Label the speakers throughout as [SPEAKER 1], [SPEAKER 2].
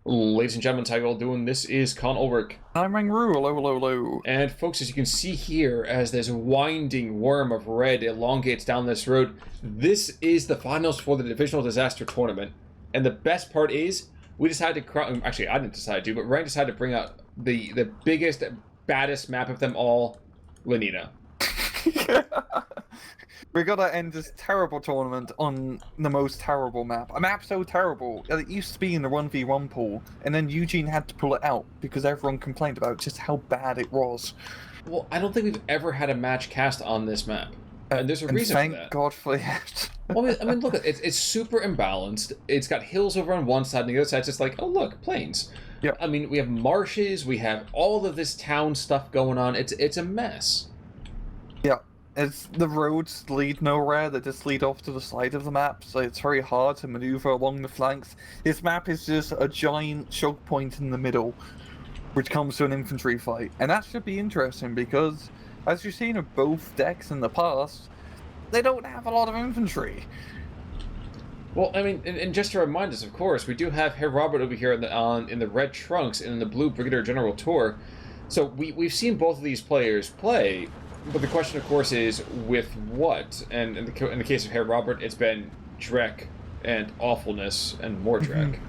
[SPEAKER 1] Ladies and gentlemen, how you all doing? This is Con Ulrich.
[SPEAKER 2] I'm Rangroo, hello, hello, hello.
[SPEAKER 1] And folks, as you can see here, as this winding worm of red elongates down this road, this is the finals for the Divisional Disaster Tournament. And the best part is, we decided to, actually I didn't decide to, but Ryan decided to bring out the biggest, baddest map of them all, Lenina.
[SPEAKER 2] We're gonna end this terrible tournament on the most terrible map. A map so terrible that it used to be in the 1v1 pool, and then Eugene had to pull it out because everyone complained about just how bad it was.
[SPEAKER 1] Well, I don't think we've ever had a match cast on this map. And there's a reason for that.
[SPEAKER 2] Thank God for that.
[SPEAKER 1] Well, I mean, look, it's super imbalanced. It's got hills over on one side, and the other side's just like, oh, look, plains.
[SPEAKER 2] Yeah.
[SPEAKER 1] I mean, we have marshes, we have all of this town stuff going on. It's a mess.
[SPEAKER 2] Yeah. It's the roads lead nowhere, they just lead off to the side of the map, so it's very hard to maneuver along the flanks. This map is just a giant choke point in the middle, which comes to an infantry fight. And that should be interesting because, as you've seen of both decks in the past, they don't have a lot of infantry.
[SPEAKER 1] Well, I mean, and just to remind us, of course, we do have Herr Robert over here in the red trunks and in the blue Brigadier General Tur. So we've seen both of these players play. But the question, of course, is with what? And in the case of Herr Robert, it's been Drek and awfulness and more Drek.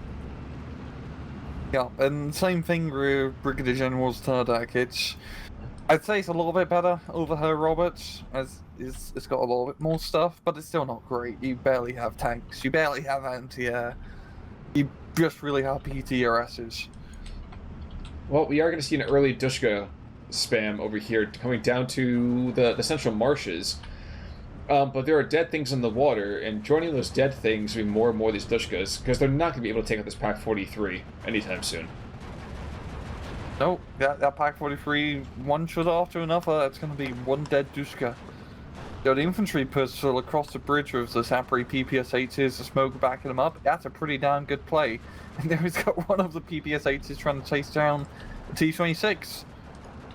[SPEAKER 2] Yeah, and same thing with Brigadier General's Tur deck. I'd say it's a little bit better over Herr Robert, as it's got a little bit more stuff, but it's still not great. You barely have tanks, you barely have anti-air, you just really have PTRSs.
[SPEAKER 1] Well, we are going to see an early Dushka spam over here coming down to the central marshes, but there are dead things in the water, and joining those dead things will be more and more of these Dushkas, because they're not going to be able to take out this Pack 43 anytime soon.
[SPEAKER 2] No, that Pack 43, one shot after another, it's going to be one dead Dushka. The infantry pistol across the bridge with the Sapri PPS-8s, the smoke backing them up, that's a pretty damn good play. And there he's got one of the PPS-8s trying to chase down the T-26.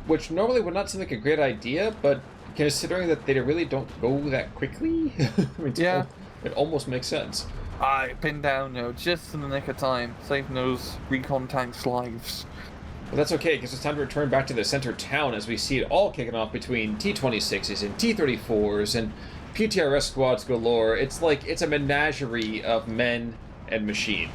[SPEAKER 1] Which normally would not seem like a great idea, but considering that they really don't go that quickly, I mean,
[SPEAKER 2] yeah,
[SPEAKER 1] it almost makes sense.
[SPEAKER 2] I pinned down, just in the nick of time, saving those recon tanks' lives.
[SPEAKER 1] But that's okay, because it's time to return back to the center town as we see it all kicking off between T-26s and T-34s and PTRS squads galore. It's like it's a menagerie of men and machine.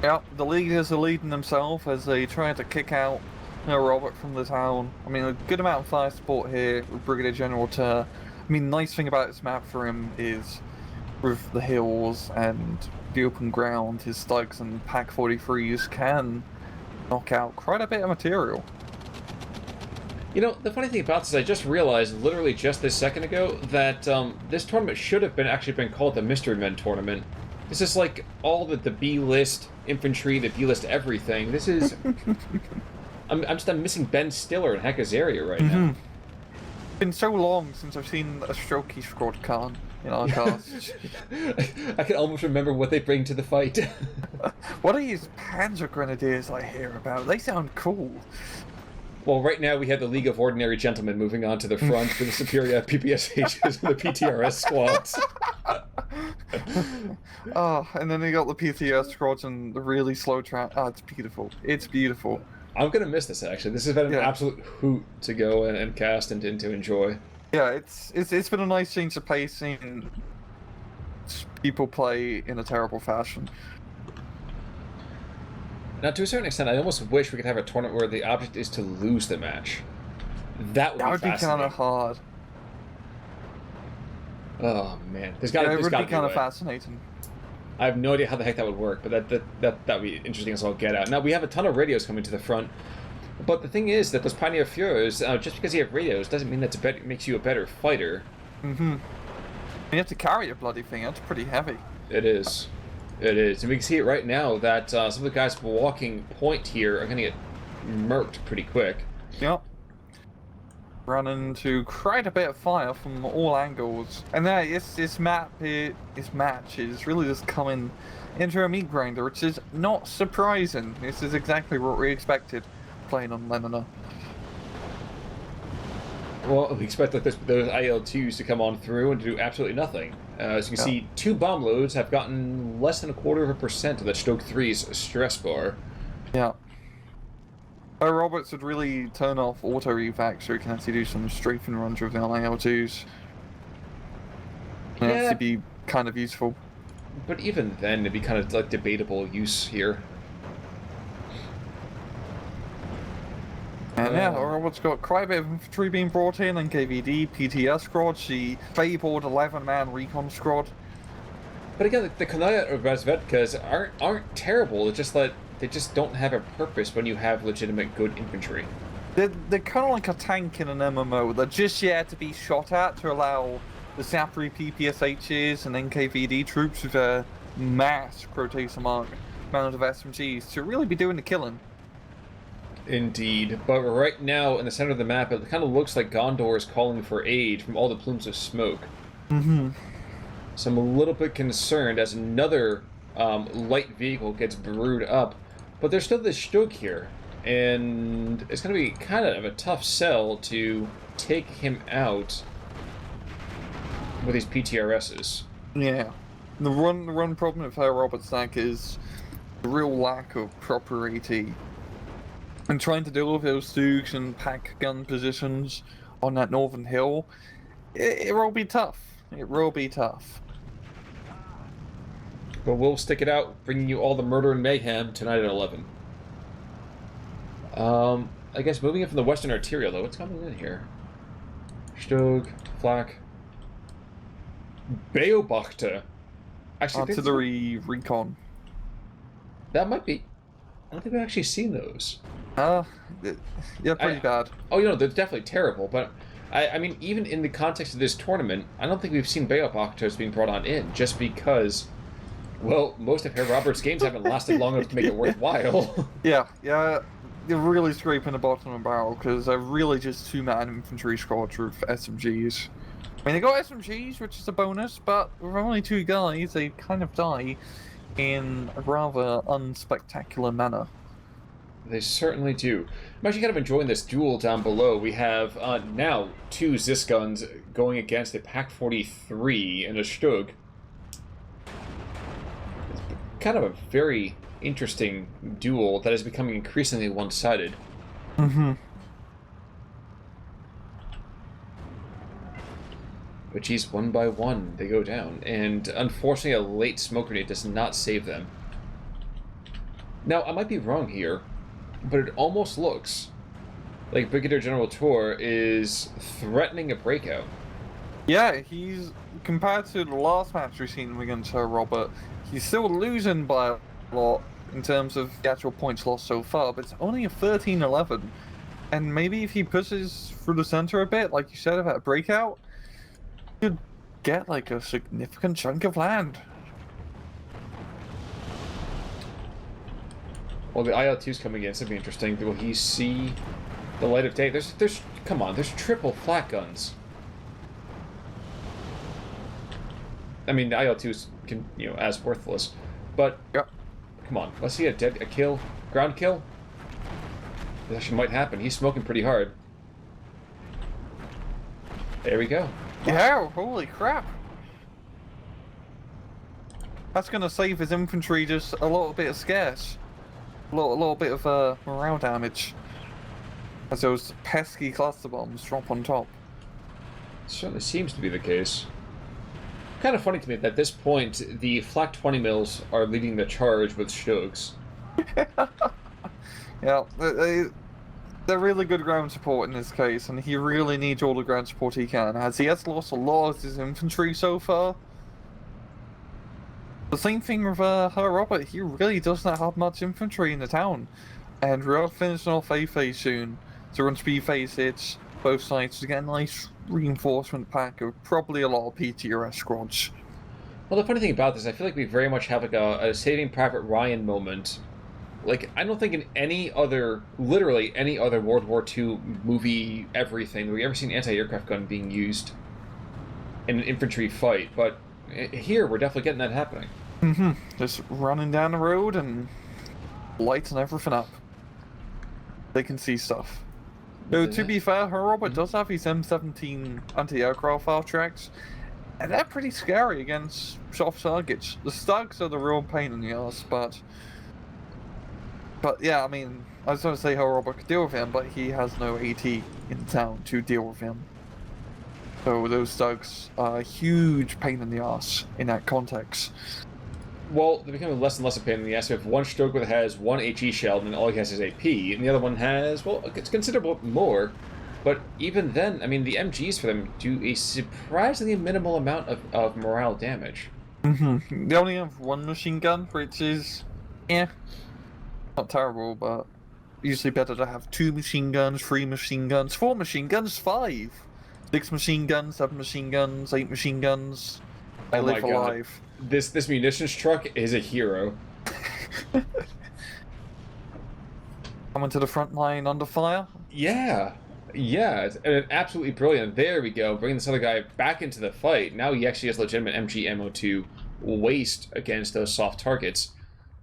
[SPEAKER 2] Yeah, the leaders are leading themselves as they try to kick out Herr Robert from the town. I mean, a good amount of fire support here with Brigadier General Tur. I mean, the nice thing about this map for him is with the hills and the open ground, his thugs and Pack 43s can knock out quite a bit of material.
[SPEAKER 1] You know, the funny thing about this, I just realized, literally just this second ago, that this tournament should have actually been called the Mystery Men Tournament. This is like all the B-list infantry, the B-list everything. This is... I'm missing Ben Stiller and Hekazaria right now.
[SPEAKER 2] It's been so long since I've seen a Strokey squad Khan in our cast.
[SPEAKER 1] I can almost remember what they bring to the fight.
[SPEAKER 2] What are these Panzer Grenadiers I hear about? They sound cool.
[SPEAKER 1] Well, right now we have the League of Ordinary Gentlemen moving on to the front for the superior PPSHs and the PTRS squads.
[SPEAKER 2] Oh, and then they got the PTRS squads and the really slow track. Oh, it's beautiful. It's beautiful.
[SPEAKER 1] I'm gonna miss this, actually. This has been an absolute hoot to go and cast and to enjoy.
[SPEAKER 2] Yeah, it's been a nice change of pace seeing people play in a terrible fashion.
[SPEAKER 1] Now, to a certain extent, I almost wish we could have a tournament where the object is to lose the match. That would be
[SPEAKER 2] kind of hard.
[SPEAKER 1] Oh man,
[SPEAKER 2] It would be kind of fascinating.
[SPEAKER 1] I have no idea how the heck that would work, but that would be interesting as all get out. Now, we have a ton of radios coming to the front, but the thing is that those Pioneer Fuhrers, just because you have radios doesn't mean that it makes you a better fighter.
[SPEAKER 2] You have to carry a bloody thing, that's pretty heavy.
[SPEAKER 1] It is. It is. And we can see it right now that some of the guys walking point here are going to get murked pretty quick.
[SPEAKER 2] Yep. Run into quite a bit of fire from all angles. And now this match is really just coming into a meat grinder, which is not surprising. This is exactly what we expected playing on Lenina.
[SPEAKER 1] Well, we expect that those IL-2s to come on through and do absolutely nothing. As you can see, 2 bomb loads have gotten less than 0.25% of that Stoke 3's stress bar.
[SPEAKER 2] Yeah. Herr Roberts would really turn off auto evac so he can actually do some strafing runs with the IL-2s. And
[SPEAKER 1] Yeah,
[SPEAKER 2] actually be kind of useful.
[SPEAKER 1] but even then, it'd be kind of like debatable use here.
[SPEAKER 2] And yeah, Herr Roberts got quite a bit of infantry being brought in, NKVD, PTS squad, the fabled 11-man recon squad.
[SPEAKER 1] But again, the Kanaya or Razvedkas aren't terrible. It's just that they just don't have a purpose when you have legitimate good infantry.
[SPEAKER 2] They're kind of like a tank in an MMO. They're just yet to be shot at to allow the Sapri PPSHs and NKVD troops with a mass quotation mark amount of SMGs to really be doing the killing.
[SPEAKER 1] Indeed, but right now in the center of the map, it kind of looks like Gondor is calling for aid from all the plumes of smoke.
[SPEAKER 2] Mm-hmm.
[SPEAKER 1] So I'm a little bit concerned as another light vehicle gets brewed up, but there's still this Stug here, and it's going to be kind of a tough sell to take him out with these PTRSs.
[SPEAKER 2] Yeah. The run problem with Herr Robert's stack is the real lack of proper AT. And trying to deal with those Stugs and pack gun positions on that northern hill, it will be tough. It will be tough.
[SPEAKER 1] But we'll stick it out, bringing you all the murder and mayhem tonight at 11. I guess moving in from the Western Arterial, though, what's coming in here? Stug, Flak, Beobachter. Actually,
[SPEAKER 2] Artillery recon.
[SPEAKER 1] That might be. I don't think we've actually seen those.
[SPEAKER 2] Yeah, pretty bad.
[SPEAKER 1] Oh, you know, they're definitely terrible, but I mean, even in the context of this tournament, I don't think we've seen Beobachters being brought on in, just because, well, most of Herr Robert's games haven't lasted long enough to make it worthwhile.
[SPEAKER 2] Yeah, they're really scraping the bottom of the barrel, because they're really just two-man infantry squads with SMGs. I mean, they got SMGs, which is a bonus, but with only two guys, they kind of die in a rather unspectacular manner.
[SPEAKER 1] They certainly do. I'm actually kind of enjoying this duel down below. We have now two Zis guns going against a Pak-43 and a Stug. It's kind of a very interesting duel that is becoming increasingly one-sided.
[SPEAKER 2] Mm-hmm.
[SPEAKER 1] But geez, one by one, they go down. And unfortunately, a late smoke grenade does not save them. Now, I might be wrong here, but it almost looks like Brigadier General Tur is threatening a breakout.
[SPEAKER 2] Yeah, he's, compared to the last match we've seen against Herr Robert, he's still losing by a lot in terms of the actual points lost so far, but it's only a 13-11. And maybe if he pushes through the center a bit, like you said about a breakout, he could get like a significant chunk of land.
[SPEAKER 1] Well, the IL-2's coming in, so it'll be interesting. Will he see the light of day? There's come on, there's triple flat guns. I mean, the IL-2's as worthless, but
[SPEAKER 2] Yep.
[SPEAKER 1] Come on, let's see a kill, ground kill. That actually might happen. He's smoking pretty hard. There we go.
[SPEAKER 2] Yeah, holy crap. That's gonna save his infantry just a little bit of scarce. A little bit of morale damage. As those pesky cluster bombs drop on top.
[SPEAKER 1] It certainly seems to be the case. Kind of funny to me that at this point, the Flak 20 mils are leading the charge with Stugs.
[SPEAKER 2] Yeah, they're really good ground support in this case, and he really needs all the ground support he can, as he has lost a lot of his infantry so far. The same thing with Herr Robert, he really doesn't have much infantry in the town, and we're finishing off A phase soon, so once B phase hits, both sides to get a nice reinforcement pack of probably a lot of PTRS squads.
[SPEAKER 1] Well, the funny thing about this, I feel like we very much have like a Saving Private Ryan moment. Like, I don't think in literally any other World War II movie, everything, have we ever seen anti-aircraft gun being used in an infantry fight, but here we're definitely getting that happening.
[SPEAKER 2] Mm-hmm. Just running down the road and lighting everything up. They can see stuff. Though, to be fair, Herr Robert does have his M17 anti-aircraft file tracks, and they're pretty scary against soft targets. The Stugs are the real pain in the ass, but But yeah, I mean, I was going to say how Robert could deal with him, but he has no AT in town to deal with him. So those thugs are a huge pain in the ass in that context.
[SPEAKER 1] Well, they're becoming less and less a pain in the ass. We have one Stoker that has one HE shell, and all he has is AP, and the other one has, well, it's considerable more. But even then, I mean, the MGs for them do a surprisingly minimal amount of morale damage.
[SPEAKER 2] Mm-hmm. They only have one machine gun, which is, not terrible, but usually better to have 2 machine guns, 3 machine guns, 4 machine guns, 5, 6 machine guns, 7 machine guns, 8 machine guns. I live alive.
[SPEAKER 1] This munitions truck is a hero.
[SPEAKER 2] Coming to the front line under fire?
[SPEAKER 1] Yeah. Yeah, it's absolutely brilliant. There we go, bringing this other guy back into the fight. Now he actually has legitimate MG ammo to waste against those soft targets.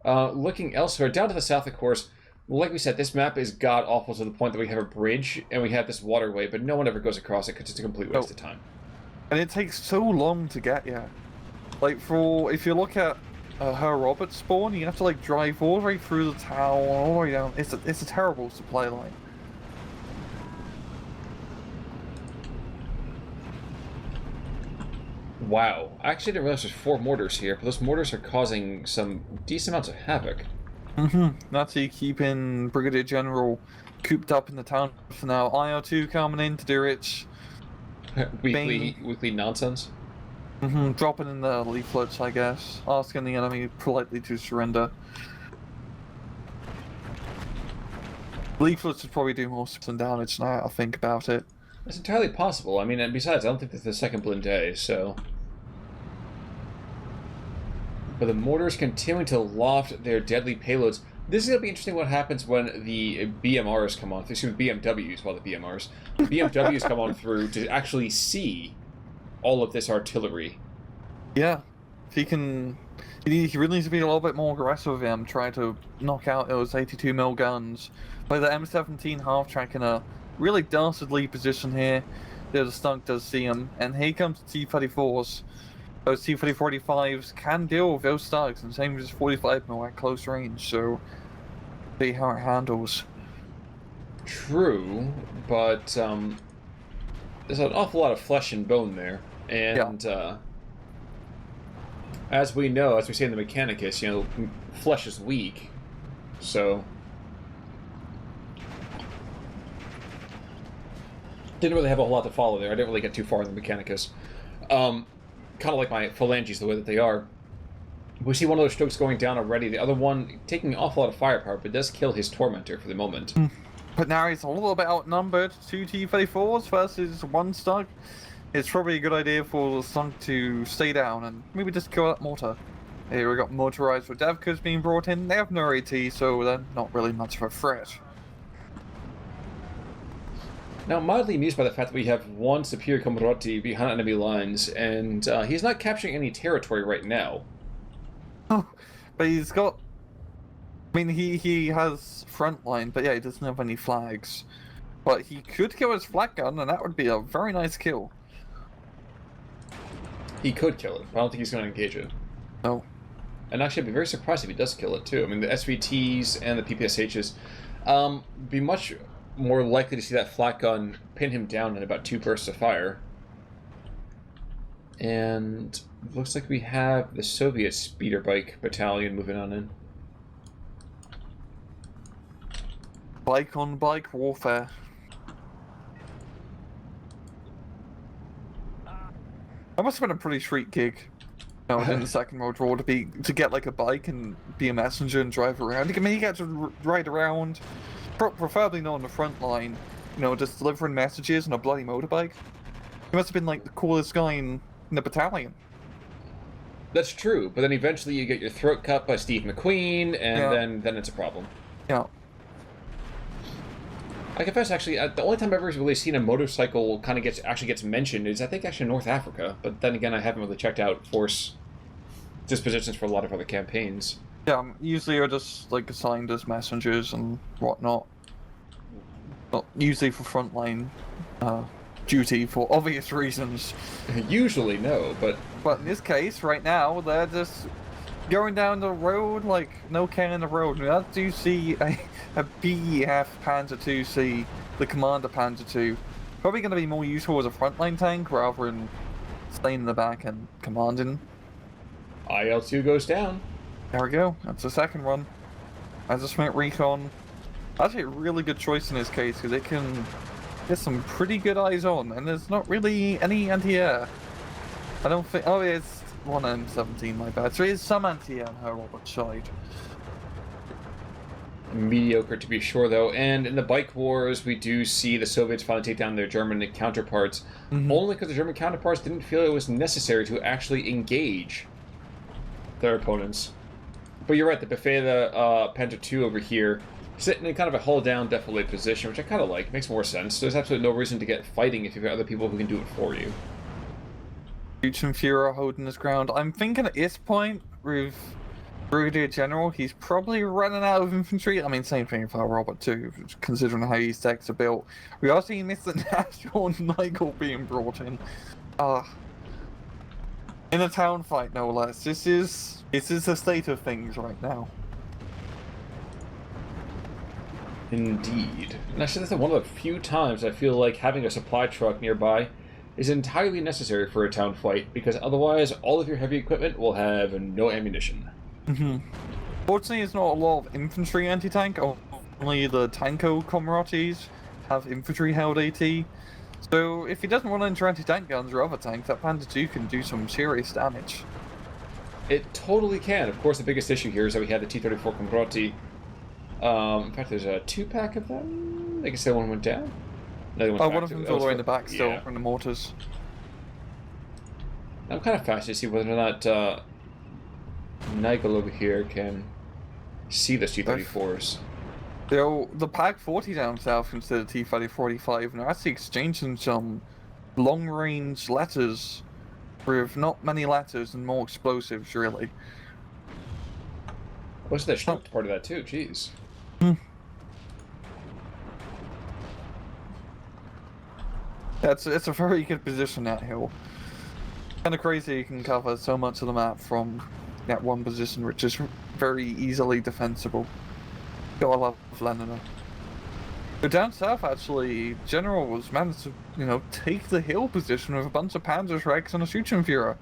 [SPEAKER 1] Looking elsewhere, down to the south, of course, like we said, this map is god-awful to the point that we have a bridge and we have this waterway, but no one ever goes across it because it's a complete waste of time.
[SPEAKER 2] And it takes so long to get here. Like, if you look at Herr Robert spawn, you have to, like, drive all the way through the town, all the way down. It's a terrible supply line.
[SPEAKER 1] Wow. I actually didn't realize there's 4 mortars here, but those mortars are causing some decent amounts of havoc.
[SPEAKER 2] Nazi keeping Brigadier General cooped up in the town for now. IR2 coming in to do its
[SPEAKER 1] weekly nonsense.
[SPEAKER 2] Dropping in the leaflets, I guess. Asking the enemy politely to surrender. Leaflets would probably do more than damage now I think about it.
[SPEAKER 1] It's entirely possible. I mean, and besides, I don't think there's the second blinde, so... But the mortars continuing to loft their deadly payloads. This is going to be interesting what happens when the BMRs come on. Excuse me, BMWs, well, the BMRs. The BMWs come on through to actually see all of this artillery.
[SPEAKER 2] Yeah. If he can... He really needs to be a little bit more aggressive with him, try to knock out those 82mm guns. Like the M17 half-track in a really dastardly position here. The Stunk does see him, and here comes the T-34s. Those T-45s can deal with those Stugs, and same as 45mm at close range, so see how it handles.
[SPEAKER 1] True, but there's an awful lot of flesh and bone there, and as we know, as we say in the Mechanicus, you know, flesh is weak, so... Didn't really have a whole lot to follow there. I didn't really get too far in the Mechanicus. Kind of like my phalanges, the way that they are. We see one of those strokes going down already. The other one taking an awful lot of firepower, but does kill his Tormentor for the moment.
[SPEAKER 2] But now he's a little bit outnumbered. 2 T-34s versus 1 Stug. It's probably a good idea for the Stug to stay down and maybe just kill that mortar. Here we got motorized with Devkas being brought in. They have no AT, so they're not really much of a threat.
[SPEAKER 1] Now, I'm mildly amused by the fact that we have one Superior Komorotti behind enemy lines, and he's not capturing any territory right now.
[SPEAKER 2] Oh, but he's got... I mean, he has front line, but yeah, he doesn't have any flags. But he could kill his flag gun, and that would be a very nice kill.
[SPEAKER 1] He could kill it, but I don't think he's going to engage it.
[SPEAKER 2] No.
[SPEAKER 1] And actually, I'd be very surprised if he does kill it, too. I mean, the SVTs and the PPSHs be much more likely to see that flat gun pin him down in about 2 bursts of fire. And looks like we have the Soviet speeder bike battalion moving on in.
[SPEAKER 2] Bike on bike warfare. That must have been a pretty sweet gig. You know, in the Second World War to get like a bike and be a messenger and drive around. I mean, you get to ride around. Preferably not on the front line, you know, just delivering messages on a bloody motorbike. He must have been like the coolest guy in the battalion.
[SPEAKER 1] That's true, but then eventually you get your throat cut by Steve McQueen, and then it's a problem.
[SPEAKER 2] Yeah.
[SPEAKER 1] I confess, actually, the only time I've ever really seen a motorcycle kind of actually gets mentioned is, I think, actually North Africa. But then again, I haven't really checked out force dispositions for a lot of other campaigns.
[SPEAKER 2] Yeah, usually you're just like assigned as messengers and whatnot. Not usually for frontline duty for obvious reasons.
[SPEAKER 1] Usually, no, but
[SPEAKER 2] in this case, right now, they're just Going down the road, like, no care in the road. I do see a BEF Panzer II-C, the Commander Panzer II. Probably going to be more useful as a frontline tank rather than staying in the back and commanding.
[SPEAKER 1] IL-2 goes down.
[SPEAKER 2] There we go. That's the second one. As a Smith Recon. Actually, a really good choice in this case because it can get some pretty good eyes on, and there's not really any anti-air. I don't think. Oh, it's one M17, my bad. So there is some anti-air on Herr Robert's side.
[SPEAKER 1] Mediocre to be sure, though. And in the bike wars, we do see the Soviets finally take down their German counterparts, only because the German counterparts didn't feel it was necessary to actually engage their opponents. But you're right, the Befehle Panther II over here, sitting in kind of a hull-down defilade position, which I kind of like. It makes more sense. There's absolutely no reason to get fighting if you've got other people who can do it for you.
[SPEAKER 2] Führer holding his ground. I'm thinking at this point, with Brigadier General, he's probably running out of infantry. I mean, same thing for Robert too, considering how his decks are built. We are seeing Mr. Nashville and Nigel being brought in. In a town fight, no less. This is the state of things right now.
[SPEAKER 1] Indeed. And actually, that's one of the few times I feel like having a supply truck nearby is entirely necessary for a town fight, because otherwise all of your heavy equipment will have no ammunition.
[SPEAKER 2] Fortunately, it's not a lot of infantry anti-tank. Only the Tanko Comratis have infantry-held AT. So if he doesn't run into anti-tank guns or other tanks, that Panther II can do some serious damage.
[SPEAKER 1] It totally can. Of course, the biggest issue here is that we have the T-34 Combrati. In fact, there's a 2-pack of them. I guess that one went down. No,
[SPEAKER 2] one of them's all the way in the back still, from the mortars.
[SPEAKER 1] I'm kind of fascinated to see whether or not Nigel over here can see the T-34s.
[SPEAKER 2] The Pack 40 down south instead of T-45, and they're actually exchanging some long-range letters with not many letters and more explosives, really.
[SPEAKER 1] What's the shrunk part of that too? Jeez.
[SPEAKER 2] It's a very good position, that hill. Kind of crazy you can cover so much of the map from that one position, which is very easily defensible. Gotta love Lenina. But down south, actually, General was managed to, take the hill position with a bunch of Panzerschrecks and a Schutzführer.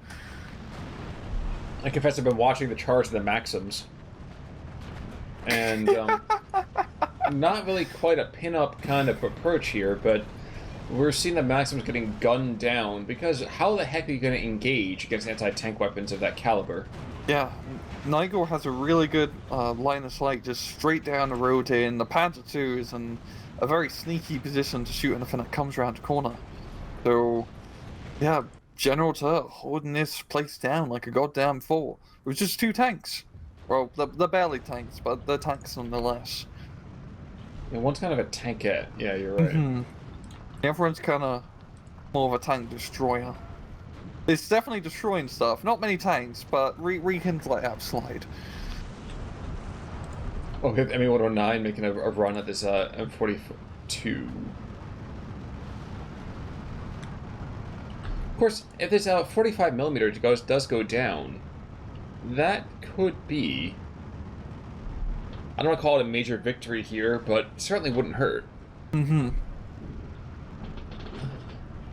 [SPEAKER 1] I confess I've been watching the charge of the Maxims. And, not really quite a pin-up kind of approach here, but we're seeing the Maxims getting gunned down, because how the heck are you going to engage against anti-tank weapons of that caliber?
[SPEAKER 2] Yeah, Nigel has a really good line of sight just straight down the road here, and the Panther II is in a very sneaky position to shoot anything that comes around the corner. So, yeah, General Tur holding this place down like a goddamn fool with just 2 tanks. Well, they're barely tanks, but they're tanks nonetheless.
[SPEAKER 1] Yeah, one's kind of a tankette. Yeah, you're right.
[SPEAKER 2] The other one's kind of more of a tank destroyer. It's definitely destroying stuff. Not many tanks, but we can let that slide.
[SPEAKER 1] Oh, we have ME-109 making a run at this M42. Of course, if this 45mm does go down, that could be... I don't want to call it a major victory here, but certainly wouldn't hurt.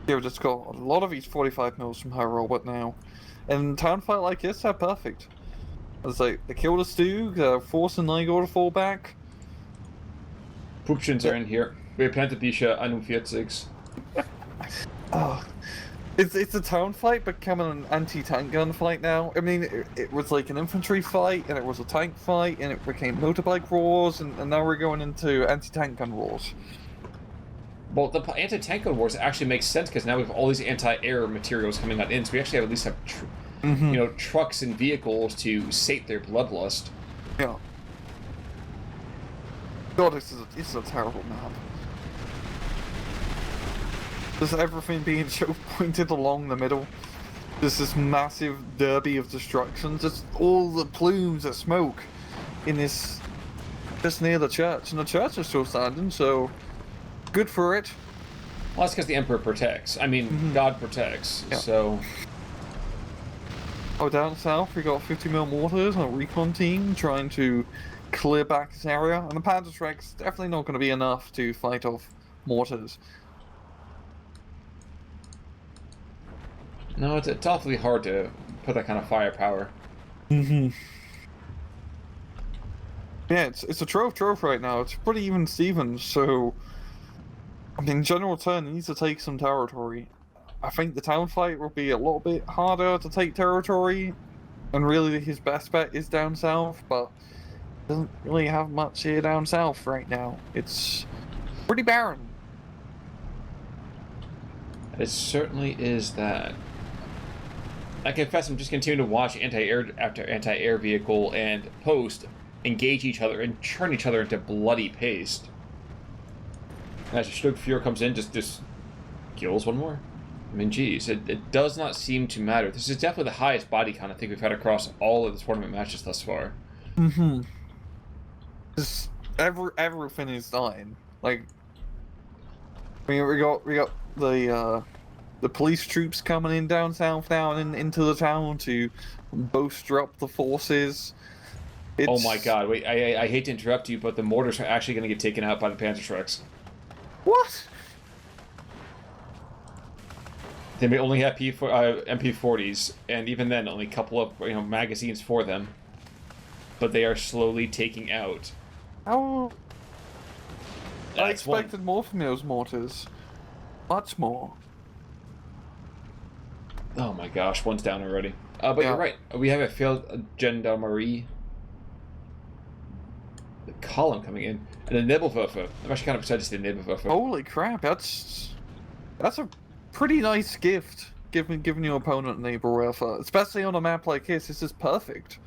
[SPEAKER 2] Yeah, we just got a lot of these 45mm from Herr Robert now. And town fight like this, they're perfect. It's like, they killed a Stug, forcing Nigel to fall back.
[SPEAKER 1] Pupchins are in here. We planted these 41s.
[SPEAKER 2] It's a town fight becoming an anti-tank gun fight now. I mean, it was like an infantry fight, and it was a tank fight, and it became motorbike wars, and now we're going into anti-tank gun wars.
[SPEAKER 1] Well, the anti-tank gun wars actually makes sense, because now we have all these anti-air materials coming on in, so we actually at least have trucks and vehicles to sate their bloodlust.
[SPEAKER 2] Yeah. God, this is a terrible map. Just everything being choke pointed along the middle. Just this massive derby of destruction. Just all the plumes of smoke in this, just near the church. And the church is still standing, so good for it.
[SPEAKER 1] Well, that's because the Emperor protects. I mean, God protects,
[SPEAKER 2] yeah.
[SPEAKER 1] So...
[SPEAKER 2] Oh, down south we got 50mm mortars and a recon team trying to clear back this area, and the Panzerschreck's definitely not going to be enough to fight off mortars.
[SPEAKER 1] No, it's awfully hard to put that kind of firepower.
[SPEAKER 2] Mm-hmm. Yeah, it's a trove right now. It's pretty even Stevens, so I mean, General Tur needs to take some territory. I think the town fight will be a little bit harder to take territory, and really his best bet is down south, but doesn't really have much here down south right now. It's pretty barren.
[SPEAKER 1] It certainly is that. I confess I'm just continuing to watch anti-air after anti-air vehicle and post engage each other and turn each other into bloody paste. As Stugfjord comes in, just kills one more. I mean, geez, it does not seem to matter. This is definitely the highest body count I think we've had across all of the tournament matches thus far.
[SPEAKER 2] Mm-hmm. Just everything is dying. Like, I mean, we got the police troops coming in down south now and into the town to bolster up the forces.
[SPEAKER 1] Oh my god, wait, I hate to interrupt you, but the mortars are actually going to get taken out by the Panzerschrecks.
[SPEAKER 2] What?
[SPEAKER 1] They may only have MP40s, and even then, only a couple of magazines for them. But they are slowly taking out.
[SPEAKER 2] How? I
[SPEAKER 1] That's one.
[SPEAKER 2] expected more from those mortars. Much more.
[SPEAKER 1] Oh my gosh, one's down already. But
[SPEAKER 2] Yeah.
[SPEAKER 1] you're right. We have a failed gendarmerie column coming in, and a Nebelwerfer. I'm actually kind of excited to see the Nebelwerfer.
[SPEAKER 2] Holy crap! That's a pretty nice gift. Giving your opponent a Nebelwerfer, especially on a map like this. This is perfect.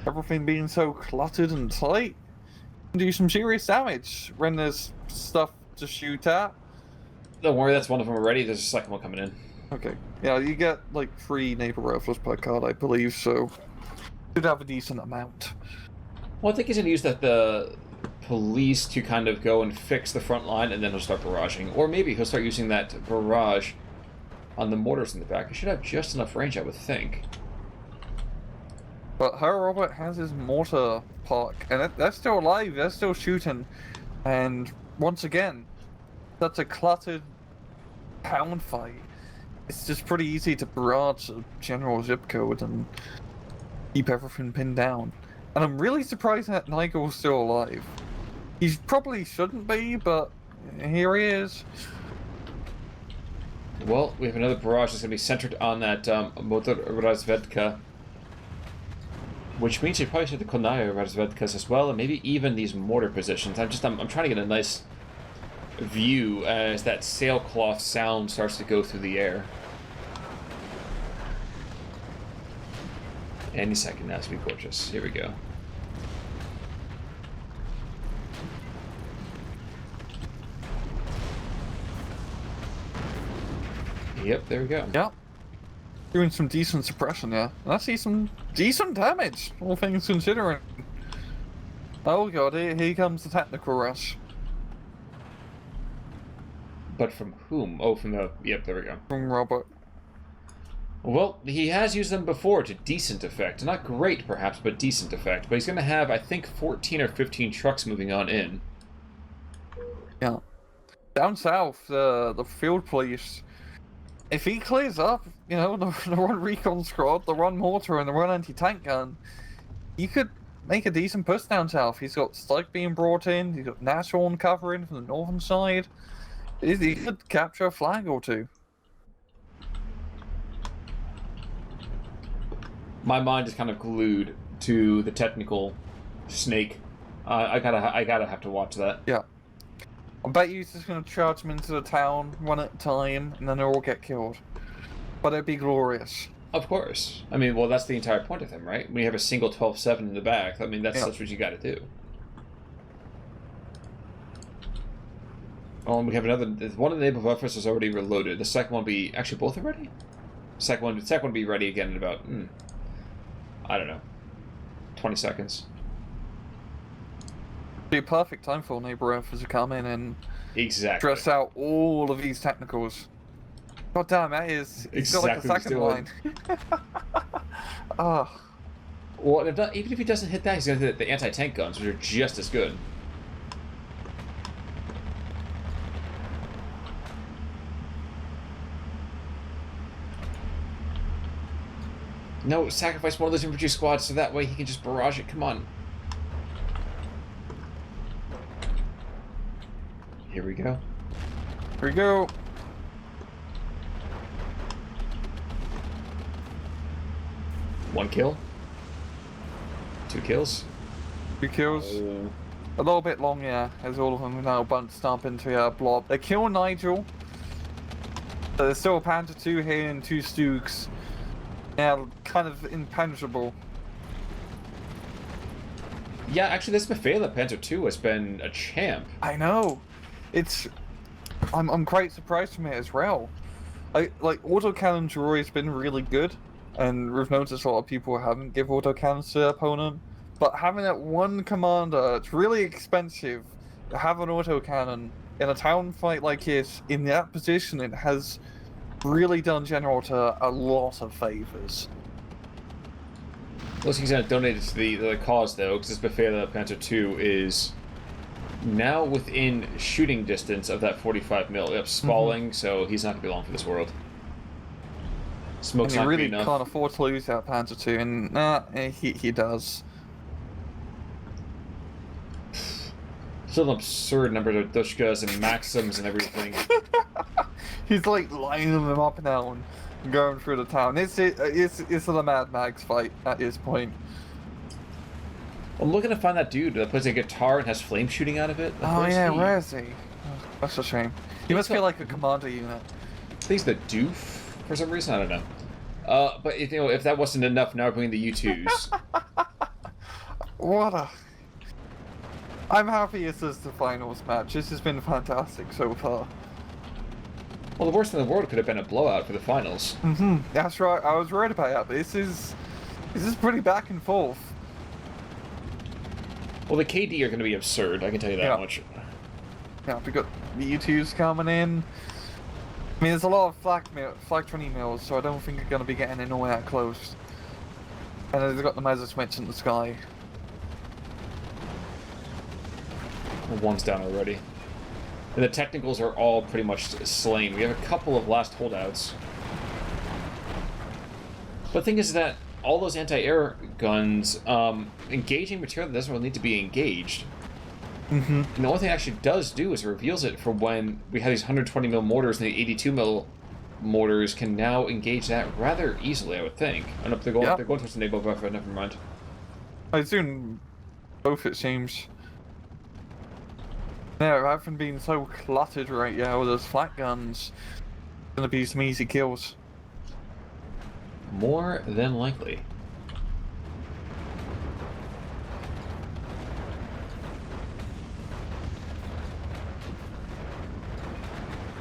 [SPEAKER 2] Everything being so cluttered and tight can do some serious damage when there's stuff to shoot at.
[SPEAKER 1] Don't worry, that's one of them already. There's a second one coming in.
[SPEAKER 2] Okay. Yeah, you get like 3 Nebelwerfers per card, I believe, so should have a decent amount.
[SPEAKER 1] Well, I think he's going to use the police to kind of go and fix the front line, and then he'll start barraging. Or maybe he'll start using that barrage on the mortars in the back. He should have just enough range, I would think.
[SPEAKER 2] But Herr Robert has his mortar park, and they're still alive, they're still shooting. And once again, that's a cluttered town fight. It's just pretty easy to barrage a general zip code and keep everything pinned down. And I'm really surprised that Nigel's still alive. He probably shouldn't be, but here he is.
[SPEAKER 1] Well, we have another barrage that's going to be centered on that Motor-Razvedka, which means you probably should the Konaya-Razvedkas as well, and maybe even these mortar positions. I'm trying to get a nice view as that sailcloth sound starts to go through the air. Any second now, sweet gorgeous. Here we go. Yep, there we go.
[SPEAKER 2] Yep. Doing some decent suppression, yeah. And I see some decent damage, all things considering. Oh god, here comes the technical rush.
[SPEAKER 1] But from whom? Oh, from the... Yep, there we go.
[SPEAKER 2] From Robert.
[SPEAKER 1] Well, he has used them before to decent effect. Not great, perhaps, but decent effect. But he's going to have, I think, 14 or 15 trucks moving on in.
[SPEAKER 2] Yeah. Down south, the field police, if he clears up, you know, the one recon squad, the one mortar, and the one anti-tank gun, he could make a decent push down south. He's got Stike being brought in, he's got Nashorn covering from the northern side. He could capture a flag or two.
[SPEAKER 1] My mind is kind of glued to the technical snake. I gotta have to watch that.
[SPEAKER 2] Yeah. I bet you he's just gonna charge them into the town one at a time, and then they'll all get killed. But it'd be glorious.
[SPEAKER 1] Of course. I mean, well, that's the entire point of him, right? When you have a single 12-7 in the back, I mean, that's what you gotta do. Oh, and we have another... One of the naval buffers is already reloaded. The second one will be... Actually, both are ready? Second one will be ready again in about... I don't know. 20 seconds.
[SPEAKER 2] Be a perfect time for Nebelwerfers to come in and
[SPEAKER 1] exactly
[SPEAKER 2] dress out all of these technicals. God damn, that is still like a
[SPEAKER 1] Exactly what he's
[SPEAKER 2] second line. Ah.
[SPEAKER 1] Well, even if he doesn't hit that, he's going to hit the anti-tank guns, which are just as good. No, sacrifice one of those infantry squads so that way he can just barrage it. Come on. Here we go.
[SPEAKER 2] Here we go.
[SPEAKER 1] One kill. 2 kills.
[SPEAKER 2] 2 kills.
[SPEAKER 1] Oh.
[SPEAKER 2] A little bit long, yeah, as all of them are now bunched up into a blob. They kill Nigel. There's still a Panther 2 here and 2 Stooks. Yeah, kind of impenetrable.
[SPEAKER 1] Yeah, actually, this Mephala Panther 2 has been a champ.
[SPEAKER 2] I know. It's... I'm quite surprised from it as well. Like autocannons have always been really good, and we've noticed a lot of people haven't give autocannons to their opponent. But having that one commander, it's really expensive to have an autocannon in a town fight like this, in that position. It has really done General Tur a lot of favors.
[SPEAKER 1] Looks like he's going to donate it to the cause, though, because this Mephala Panther 2 is now within shooting distance of that 45 mil. Yep, spalling, so he's not going to be long for this world. Smoke's not
[SPEAKER 2] really
[SPEAKER 1] good enough.
[SPEAKER 2] can't afford to lose that Panther 2, and he does.
[SPEAKER 1] Still an absurd number of Dushkas and Maxims and everything.
[SPEAKER 2] He's like lining them up now and going through the town. It's a Mad Max fight at this point.
[SPEAKER 1] I'm looking to find that dude that plays a guitar and has flame shooting out of it.
[SPEAKER 2] Oh yeah, where is he? Oh, that's a shame. He must be like a commander unit.
[SPEAKER 1] I think he's the doof for some reason. I don't know. But if that wasn't enough, now we're bringing the U2s.
[SPEAKER 2] What a... I'm happy this is the finals match. This has been fantastic so far.
[SPEAKER 1] Well, the worst in the world could have been a blowout for the finals.
[SPEAKER 2] That's right. I was worried about that, but this is pretty back and forth.
[SPEAKER 1] Well, the KD are going to be absurd. I can tell you that much.
[SPEAKER 2] Yeah, we got the U2s coming in. I mean, there's a lot of flag 20 mils, so I don't think they're going to be getting anywhere that close. And they've got the Messerschmitts in the sky.
[SPEAKER 1] One's down already. And the technicals are all pretty much slain. We have a couple of last holdouts. But the thing is that all those anti-air guns, engaging material that doesn't really need to be engaged. And the only thing it actually does do is it reveals it for when we have these 120 mil mortars, and the 82 mil mortars can now engage that rather easily, I would think. I don't know if they're going towards the naval buffer, never mind.
[SPEAKER 2] I assume both, it seems. Yeah, rather than being so cluttered right now with those flat guns, gonna be some easy kills.
[SPEAKER 1] More than likely.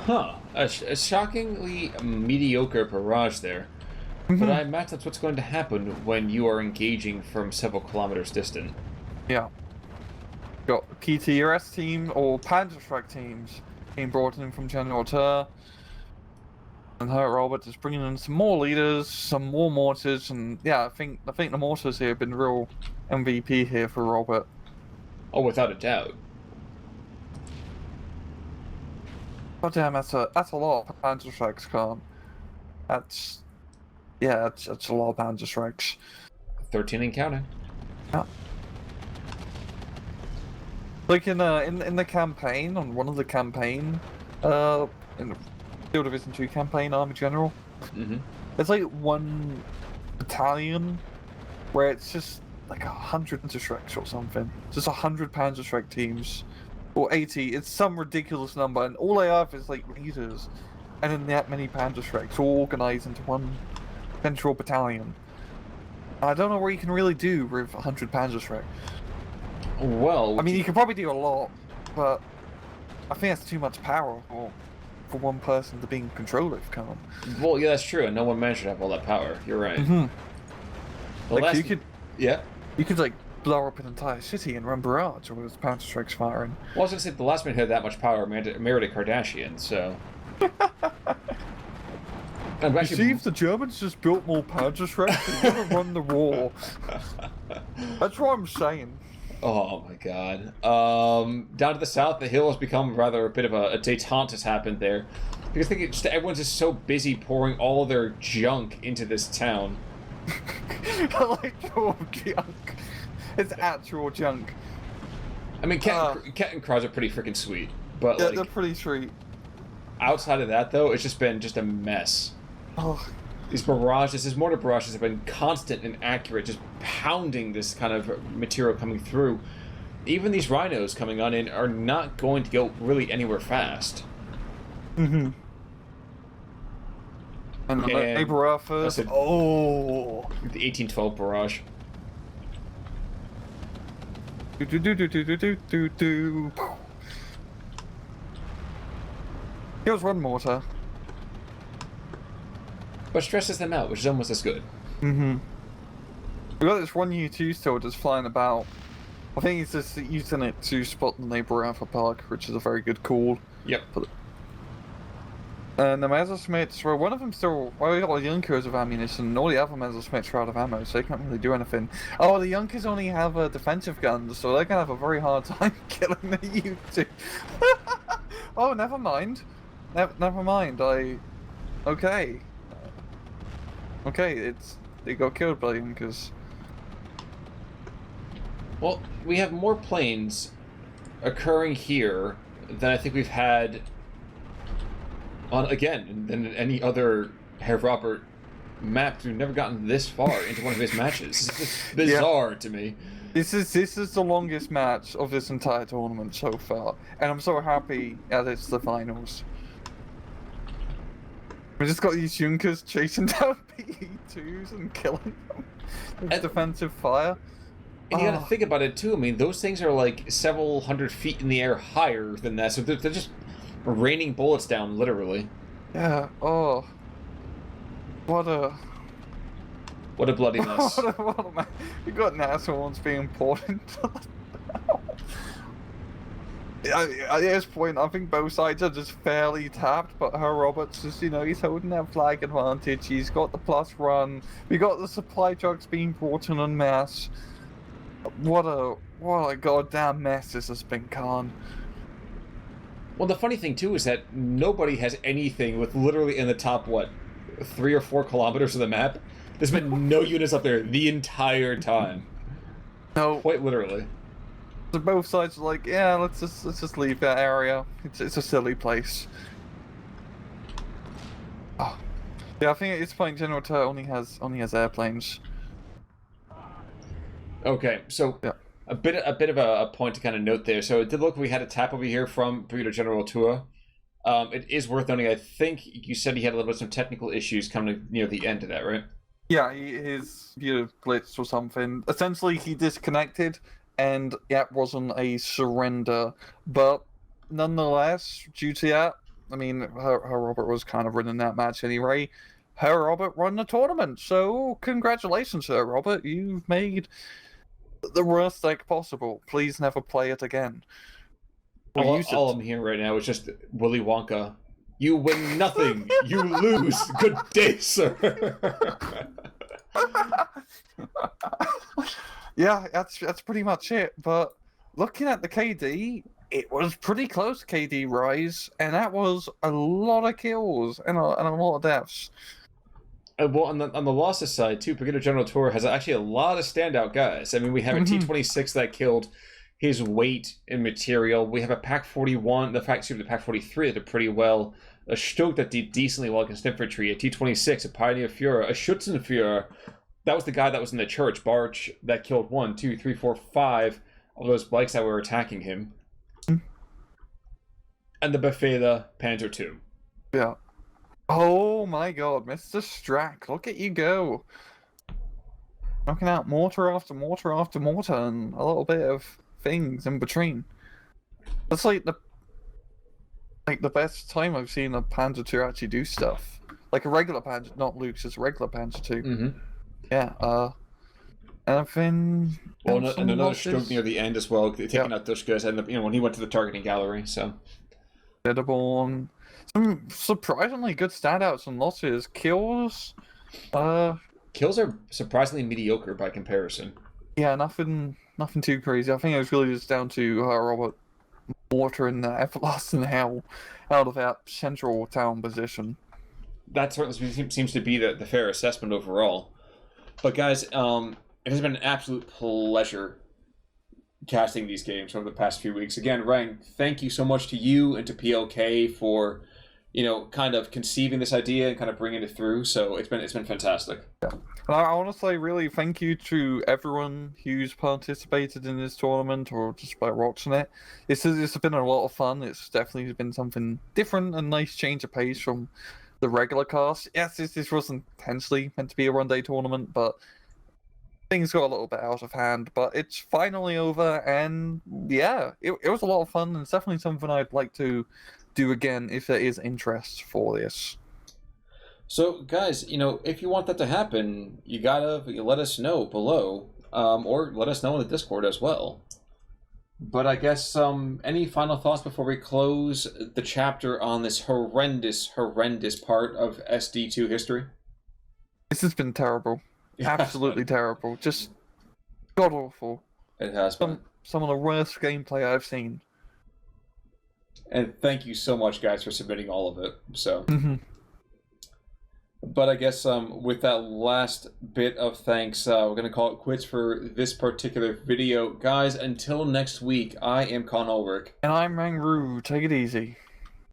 [SPEAKER 1] Huh. A shockingly mediocre barrage there. But I imagine that's what's going to happen when you are engaging from several kilometers distant.
[SPEAKER 2] Yeah. Got PTRS team or Panzerschreck teams being brought in from General Tur. And Herr Robert is bringing in some more leaders, some more mortars, and yeah, I think the mortars here have been real MVP here for Robert.
[SPEAKER 1] Oh, without a doubt.
[SPEAKER 2] God damn, that's a lot of Panzerschrecks, Khan. That's a lot of Panzerschrecks.
[SPEAKER 1] 13 and counting.
[SPEAKER 2] Yeah. Like in the campaign, on one of the campaign, in the Field Division 2 campaign, Army General, there's like one battalion where it's just like 100 Panzerschrecks or something. Just 100 Panzerschreck teams. Or 80, it's some ridiculous number, and all they have is like leaders, and then that many Panzerschrecks all organized into one central battalion. I don't know what you can really do with 100 Panzerschreck.
[SPEAKER 1] Well,
[SPEAKER 2] I mean, you could probably do a lot, but I think that's too much power for one person to be in control of, Khan.
[SPEAKER 1] Well, yeah, that's true, and no one man should have all that power. You're right. Well,
[SPEAKER 2] Like, you could...
[SPEAKER 1] Yeah?
[SPEAKER 2] You could, like, blow up an entire city and run barrage with Panzerschrecks firing.
[SPEAKER 1] Well, I was going to say, the last man who had that much power married a Kardashian, so... I'm
[SPEAKER 2] You
[SPEAKER 1] actually...
[SPEAKER 2] see, if the Germans just built more Panzerschrecks, they would have won the war. That's what I'm saying.
[SPEAKER 1] Oh my god. Down to the south, the hill has become rather a bit of a detente has happened there. Because I think it's just, everyone's just so busy pouring all their junk into this town.
[SPEAKER 2] Actual junk. It's actual junk.
[SPEAKER 1] I mean, Cat and Crows are pretty freaking sweet. But,
[SPEAKER 2] yeah,
[SPEAKER 1] like,
[SPEAKER 2] they're pretty sweet.
[SPEAKER 1] Outside of that, though, it's just been just a mess.
[SPEAKER 2] Oh.
[SPEAKER 1] These barrages, these mortar barrages have been constant and accurate, just pounding this kind of material coming through. Even these rhinos coming on in are not going to go really anywhere fast.
[SPEAKER 2] Mm-hmm. And the barrages. Oh!
[SPEAKER 1] The 1812 barrage.
[SPEAKER 2] Here's one mortar.
[SPEAKER 1] But stresses them out, which is almost as good.
[SPEAKER 2] Mm-hmm. We got this one U2 still just flying about. I think he's just using it to spot the neighbor Alpha Park, which is a very good call.
[SPEAKER 1] Yep.
[SPEAKER 2] And the Messerschmitts, well, one of them still... Well, we got the Junkers of ammunition, and all the other Messerschmitts are out of ammo, so they can't really do anything. Oh, the Junkers only have defensive guns, so they're going to have a very hard time killing the U2. Oh, never mind. Never mind, Okay. Okay, they got killed by Junkers.
[SPEAKER 1] Well, we have more planes occurring here than I think we've had than any other Herr Robert map. We've never gotten this far into one of his matches. It's just bizarre to me.
[SPEAKER 2] This is the longest match of this entire tournament so far, and I'm so happy that it's the finals. We just got these Junkers chasing down PE2s and killing them with defensive fire.
[SPEAKER 1] And you gotta think about it too. I mean, those things are like several hundred feet in the air higher than that, so they're just raining bullets down, literally.
[SPEAKER 2] Yeah. Oh. What a
[SPEAKER 1] bloody mess.
[SPEAKER 2] what a man. You got NASA ones being poured into At this point, I think both sides are just fairly tapped, but Herr Roberts just, he's holding that flag advantage. He's got the plus run. We got the supply trucks being brought in en masse. What a goddamn mess this has been, Khan.
[SPEAKER 1] Well, the funny thing, too, is that nobody has anything with literally in the top, 3 or 4 kilometers of the map? There's been no units up there the entire time.
[SPEAKER 2] No.
[SPEAKER 1] Quite literally.
[SPEAKER 2] So both sides are like, yeah, let's just leave that area. It's a silly place. Oh. Yeah, I think at this point General Tur only has airplanes.
[SPEAKER 1] Okay, so
[SPEAKER 2] yeah.
[SPEAKER 1] a bit of a point to kind of note there. So it did look like we had a tap over here from Brigadier General Tur. It is worth noting. I think you said he had a little bit of some technical issues coming near the end of that, right?
[SPEAKER 2] Yeah, his computer blitzed or something. Essentially, he disconnected. And that wasn't a surrender, but nonetheless, due to that, I mean, Herr Robert was kind of winning that match anyway. Herr Robert won the tournament, so congratulations, Herr Robert. You've made the worst deck possible. Please never play it again.
[SPEAKER 1] All I'm hearing right now is just Willy Wonka. You win nothing. You lose. Good day, sir.
[SPEAKER 2] Yeah, that's pretty much it. But looking at the KD, it was pretty close KD rise, and that was a lot of kills and a lot of deaths.
[SPEAKER 1] Well, on the losses side too, Brigadier General Tur has actually a lot of standout guys. I mean, we have a T-26 that killed his weight in material. We have a Pac 41, the Pac 43 that did pretty well. A Stug that did decently well against infantry. A T-26, a Pioneer Führer, a Schützenführer. That was the guy that was in the church barge that killed 1, 2, 3, 4, 5 of those bikes that were attacking him. And the Befehle Panzer II.
[SPEAKER 2] Yeah. Oh my god, Mr. Strack, look at you go. Knocking out mortar after mortar after mortar and a little bit of things in between. That's like the best time I've seen a Panzer II actually do stuff. Like a regular Panzer, not Luke's, just a regular Panzer II.
[SPEAKER 1] Mm-hmm.
[SPEAKER 2] Yeah, anything...
[SPEAKER 1] Well, and another Stug near the end as well, taking out those guys, and when he went to the targeting gallery, so...
[SPEAKER 2] Deadaborn. Some surprisingly good standouts and losses. Kills.
[SPEAKER 1] Kills are surprisingly mediocre by comparison.
[SPEAKER 2] Yeah, nothing too crazy. I think it was really just down to Robert watering everlasting hell out of that central town position.
[SPEAKER 1] That certainly seems to be the fair assessment overall. But guys, it has been an absolute pleasure casting these games over the past few weeks. Again, Ryan, thank you so much to you and to PLK for, kind of conceiving this idea and kind of bringing it through. So it's been fantastic.
[SPEAKER 2] Yeah. And I want to say really thank you to everyone who's participated in this tournament or just by watching it. It's been a lot of fun. It's definitely been something different, a nice change of pace from the regular cast. Yes, this wasn't intensely meant to be a one-day tournament, but things got a little bit out of hand. But it's finally over, and yeah, it was a lot of fun, and it's definitely something I'd like to do again if there is interest for this.
[SPEAKER 1] So, guys, if you want that to happen, you let us know below, or let us know in the Discord as well. But I guess any final thoughts before we close the chapter on this horrendous part of SD2 history?
[SPEAKER 2] This has been terrible. Absolutely terrible. Just god awful.
[SPEAKER 1] It has been.
[SPEAKER 2] Some of the worst gameplay I've seen.
[SPEAKER 1] And thank you so much, guys, for submitting all of it. So.
[SPEAKER 2] Mm-hmm.
[SPEAKER 1] But I guess with that last bit of thanks, we're going to call it quits for this particular video. Guys, until next week, I am Con Ulrich.
[SPEAKER 2] And I'm Rangroo. Take it easy.